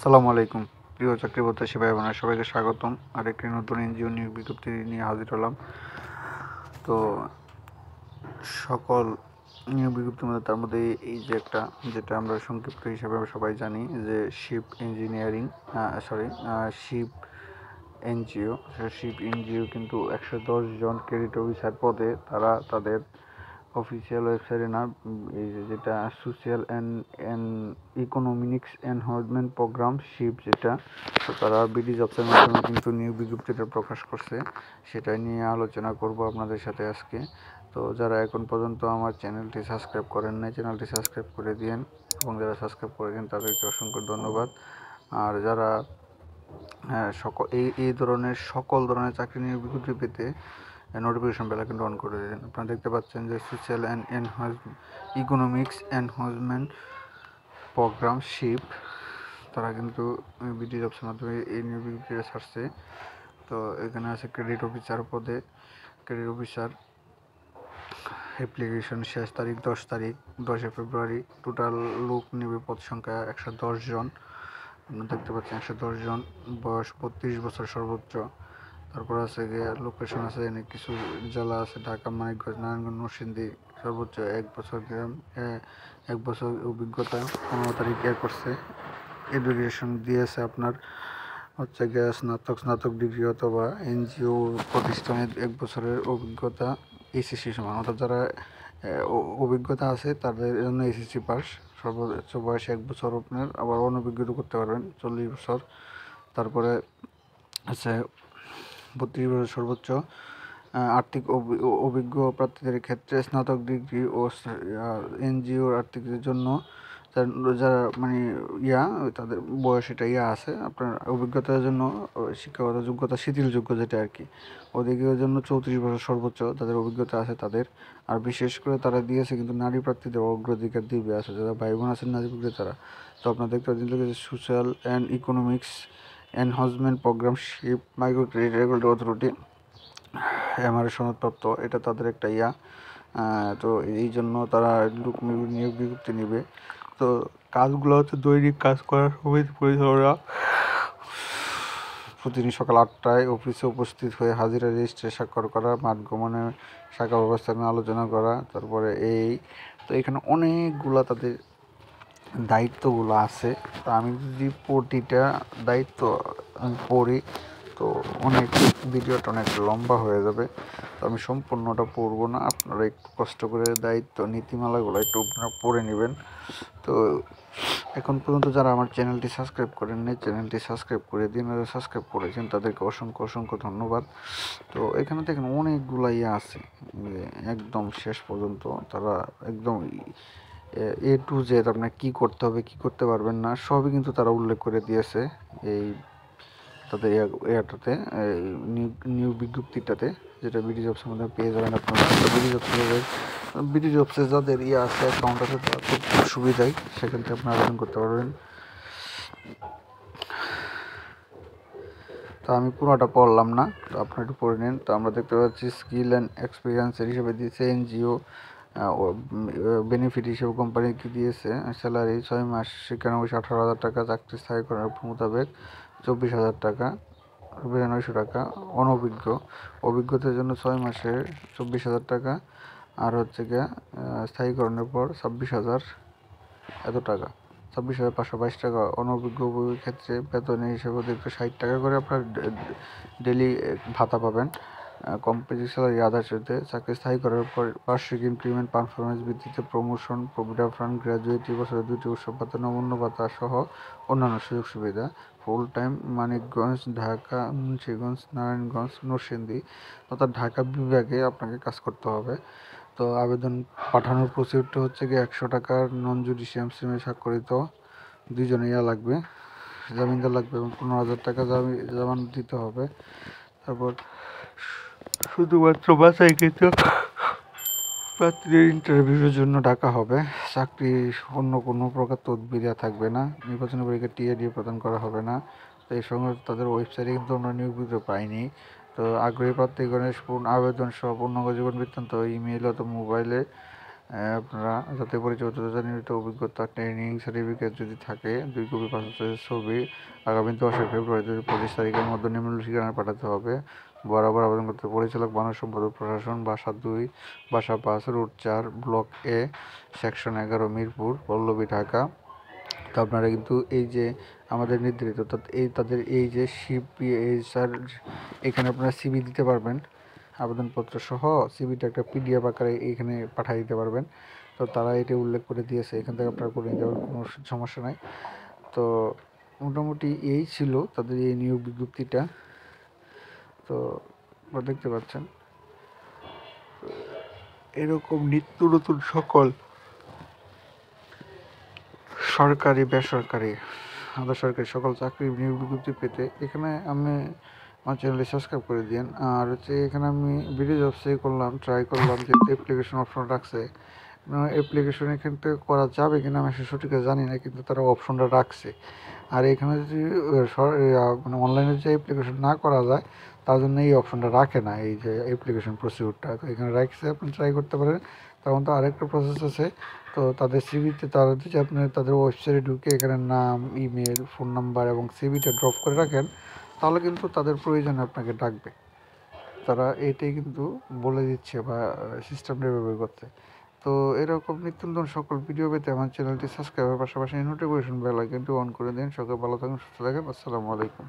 আসসালামু আলাইকুম প্রিয় চাকরি প্রত্যাশী ভাই বোনেরা, সবাইকে স্বাগতম। আরেকটি নতুন এনজিও নিয়োগ বিজ্ঞপ্তি নিয়ে হাজির হলাম। তো সকল নিয়োগ বিজ্ঞপ্তির মধ্যে তার মধ্যে এই যে একটা, যেটা আমরা সংক্ষিপ্ত হিসাবে সবাই জানি যে SHIP engineering, SHIP NGO. SHIP NGO কিন্তু 110 জন ক্রেডিট অফিসার পদে তারা তাদের অফিসিয়াল ওয়েবসাইটে না, এই যেটা social and economics enhancement program SHIP, যেটা তো তারা বিডি জবসের মাধ্যমে কিন্তু নিয়োগ বিজ্ঞপ্তিটা প্রকাশ করছে। সেটা নিয়ে আলোচনা করব আপনাদের সাথে আজকে। তো যারা এখন পর্যন্ত আমার চ্যানেলটি সাবস্ক্রাইব করেন নাই, চ্যানেলটি সাবস্ক্রাইব করে দিন, এবং যারা সাবস্ক্রাইব করেছেন তাদেরকে অসংখ্য ধন্যবাদ। আর যারা এই ধরনের সকল ধরনের চাকরি নিয়োগ বিজ্ঞপ্তি পেতে নোটিফিকেশন বেল আইকনটা অন করে দিন। আপনারা দেখতে পাচ্ছেন যে social and economics enhancement program SHIP, তারা কিন্তু বিডি জবসের মাধ্যমে এই নিয়োগ বিজ্ঞপ্তিটা ছাড়ছে। তো এখানে আছে ক্রেডিট অফিসার পদে, ক্রেডিট অফিসার অ্যাপ্লিকেশন শেষ তারিখ 10 ফেব্রুয়ারি। টোটাল লোক নেবে পদ সংখ্যা 110 জন। আপনারা দেখতে পাচ্ছেন 110 জন, বয়স 32 বছর সর্বোচ্চ। তারপর আছে গিয়ে লোকেশন আছে, এনে কিছু জেলা আছে, ঢাকা, মানিকগঞ্জ, নারায়ণগঞ্জ, নরসিংদী। সর্বোচ্চ 1 বছর অভিজ্ঞতা। 15 তারিখ করছে। এডুকেশন দিয়েছে আপনার হচ্ছে গিয়ে স্নাতক ডিগ্রি অথবা এনজিও প্রতিষ্ঠানের 1 বছরের অভিজ্ঞতা এসএসসি সমান, অর্থাৎ যারা অভিজ্ঞতা আছে তাদের জন্য এসএসসি পাস। সর্বোচ্চ বয়স 1 বছর আপনার, আবার অনভিজ্ঞতা করতে পারবেন 40 বছর। তারপরে আছে 32 বছর সর্বোচ্চ। আর্থিক অভিজ্ঞ প্রার্থীদের ক্ষেত্রে স্নাতক ডিগ্রি ও এনজিওর আর্থিকের জন্য যারা মানে তাদের বয়স এটা আছে আপনার অভিজ্ঞতার জন্য, শিক্ষাগত যোগ্যতা শিথিলযোগ্য যেটা আর কি, ওদিকের জন্য 34 বছর সর্বোচ্চ তাদের অভিজ্ঞতা আছে তাদের। আর বিশেষ করে তারা দিয়েছে কিন্তু নারী প্রার্থীদের অগ্রাধিকার দিবে আছে, যারা ভাই বোন আছেন নারী প্রার্থী তারা। তো আপনার দেখতে পাচ্ছেন social and economics enhancement program ship micro credit regulatory authority MRA সনদপ্রাপ্ত, এটা তাদের একটা তো এই জন্য তারা নিয়োগ বিজ্ঞপ্তি নেবে। তো কাজগুলো হচ্ছে দৈনিক কাজ করার সময় পরিচালনা প্রতিদিন সকাল 8টায় অফিসে উপস্থিত হয়ে হাজিরা রেজিস্ট্রে স্বাক্ষর করা, মাঠ গমনে শাখা ব্যবস্থা নিয়ে আলোচনা করা। তারপরে তো এখানে অনেকগুলা তাদের দায়িত্বগুলো আছে। তো আমি যদি প্রতিটা দায়িত্ব আমি পড়ি তো ভিডিওটা অনেক লম্বা হয়ে যাবে। তো আমি সম্পূর্ণটা পড়বো না, আপনারা একটু কষ্ট করে দায়িত্ব নীতিমালাগুলো একটু আপনারা পড়ে নেবেন। তো এখন পর্যন্ত যারা আমার চ্যানেলটি সাবস্ক্রাইব করেন নাই, চ্যানেলটি সাবস্ক্রাইব করে দিন, যারা সাবস্ক্রাইব করেছেন তাদেরকে অসংখ্য ধন্যবাদ। তো এখানে দেখেন অনেকগুলো আছে, একদম শেষ পর্যন্ত তারা একদম এ টু জেড আপনার কী করতে হবে কী করতে পারবেন না সবই কিন্তু তারা উল্লেখ করে দিয়েছে এই তাদের ইয়াটাতে, নিউ বিজ্ঞপ্তিটাতে, যেটা বিডি জবসের মধ্যে পেয়ে যাবেন আপনারা। বিডি জবসে যাদের আছে অ্যাকাউন্ট আছে তারা খুব সুবিধাই সেখান থেকে আপনি আবেদন করতে পারবেন। তো আমি পুরোটা পড়লাম না, তো আপনারা একটু পড়ে নিন। তো আমরা দেখতে পাচ্ছি স্কিল অ্যান্ড এক্সপিরিয়েন্সের হিসেবে দিয়েছে এনজিও, বেনিফিট হিসেবে কোম্পানি কি দিয়েছে, স্যালারি 6 মাস শিক্ষানবিশ 18,000 টাকা, চাকরি স্থায়ী করার মোতাবেক 24,000 টাকা, 900 টাকা। অভিজ্ঞতার জন্য 6 মাসে 24,000 টাকা, আর হচ্ছে গিয়ে স্থায়ীকরণের পর 26,000 এত টাকা, 26,522 টাকা। অনভিজ্ঞ ক্ষেত্রে বেতনের হিসেবে অতিরিক্ত 60 টাকা করে আপনার ডেলি ভাতা পাবেন। কম্পিটিভ স্যালারি আদার্স হতে চাকরি স্থায়ী করার পর বার্ষিক ইনক্রিমেন্ট, পারফরমেন্স ভিত্তিতে প্রমোশন, প্রভিডেন্ট ফান্ড, গ্র্যাজুয়েটি বছরে 2টি উৎসব ভাতা, নমুন্য ভাতা সহ অন্যান্য সুযোগ সুবিধা। ফুল টাইম মানিকগঞ্জ, ঢাকা, মুন্সিগঞ্জ, নারায়ণগঞ্জ, নরসিংদী অর্থাৎ ঢাকা বিভাগে আপনাকে কাজ করতে হবে। তো আবেদন পাঠানোর প্রসিডিউরটা হচ্ছে গিয়ে 100 টাকার নন জুডিশিয়াল সিমে স্বাক্ষরিত 2 জন লাগবে, জামিনদার লাগবে, এবং 15,000 টাকা জামানত দিতে হবে। তারপর শুধুমাত্র বাছাইকৃত প্রার্থীদের ইন্টারভিউর জন্য ডাকা হবে। চাকরি অন্য কোনো প্রকার তদবির থাকবে না। নির্বাচনী পরীক্ষা টিএডি প্রদান করা হবে না। তো এই সঙ্গে তাদের ওয়েবসাইটে কিন্তু আমরা নিয়োগ বিজ্ঞপ্তি পাইনি। তো আগ্রহী প্রার্থীগণের আবেদন সহ পূর্ণাঙ্গ জীবন বৃত্তান্ত ইমেইল অথবা মোবাইলে আপনারা জাতীয় পরিচয়পত্র, নিয়মিত অভিজ্ঞতা, ট্রেনিং সার্টিফিকেট যদি থাকে 2 কপি পাসপোর্ট ছবি আগামী 10 ফেব্রুয়ারি 2025 তারিখের মধ্যে নিম্ন ঠিকানায় পাঠাতে হবে। বরাবর আবেদন করতে পরিচালক, মানব সম্পদ ও প্রশাসন, বাসা 2, বাসা 5, route 4, block A, section 11, Mirpur, Pallabi, Dhaka. তো আপনারা কিন্তু এই যে আমাদের নির্ধারিত তাদের এই যে সিপিএইচআর, এখানে আপনারা সিভি দিতে পারবেন, আবেদনপত্র সহ সিভিটা একটা পিডিএফ আকারে এখানে পাঠিয়ে দিতে পারবেন। তো তারা এটা উল্লেখ করে দিয়েছে, এখান থেকে আপনারা করে নিতে পারবেন, কোনো সমস্যা নাই। তো মোটামুটি এই ছিল তাদের এই নিয়োগ বিজ্ঞপ্তিটা। তো দেখতে পাচ্ছেন এরকম নিত্য নতুন সকল সরকারি, বেসরকারি, আধা সরকারি সকল চাকরির নিয়োগ বিজ্ঞপ্তি পেতে এখানে আমি আমার চ্যানেলটি সাবস্ক্রাইব করে দিন। আর এখানে আমি ভিডিও জবসে করলাম, ট্রাই করলাম, যেহেতু অ্যাপ্লিকেশন অপশন রাখছে। অ্যাপ্লিকেশন এখান থেকে করা যাবে কিনা আমি সঠিক জানি না, কিন্তু তারা অপশনটা রাখছে। আর এখানে যদি মানে অনলাইনে যে অ্যাপ্লিকেশন না করা যায়, তার জন্য এই অপশনটা রাখে না, এই যে অ্যাপ্লিকেশন প্রসিডিউরটা। তো এখানে রাখছে, আপনি ট্রাই করতে পারেন। তখন তো আরেকটা প্রসেস আছে। তো তাদের সিভিতে তারা যদি আপনি তাদের ওয়েবসাইটে ঢুকে এখানে নাম, ইমেল, ফোন নাম্বার এবং সিভিটা ড্রপ করে রাখেন, তাহলে কিন্তু তাদের প্রয়োজনে আপনাকে ডাকবে। তারা এটাই কিন্তু বলে দিচ্ছে বা সিস্টেমটা ব্যবহার করছে। তো এরকম নিত্য নতুন সকল ভিডিও পেতে আমার চ্যানেলটি সাবস্ক্রাইবের পাশাপাশি নোটিফিকেশন বেল আইকনটি অন করে দিন। সকলে ভালো থাকুন, সুস্থ থাকুন। আসসালামু আলাইকুম।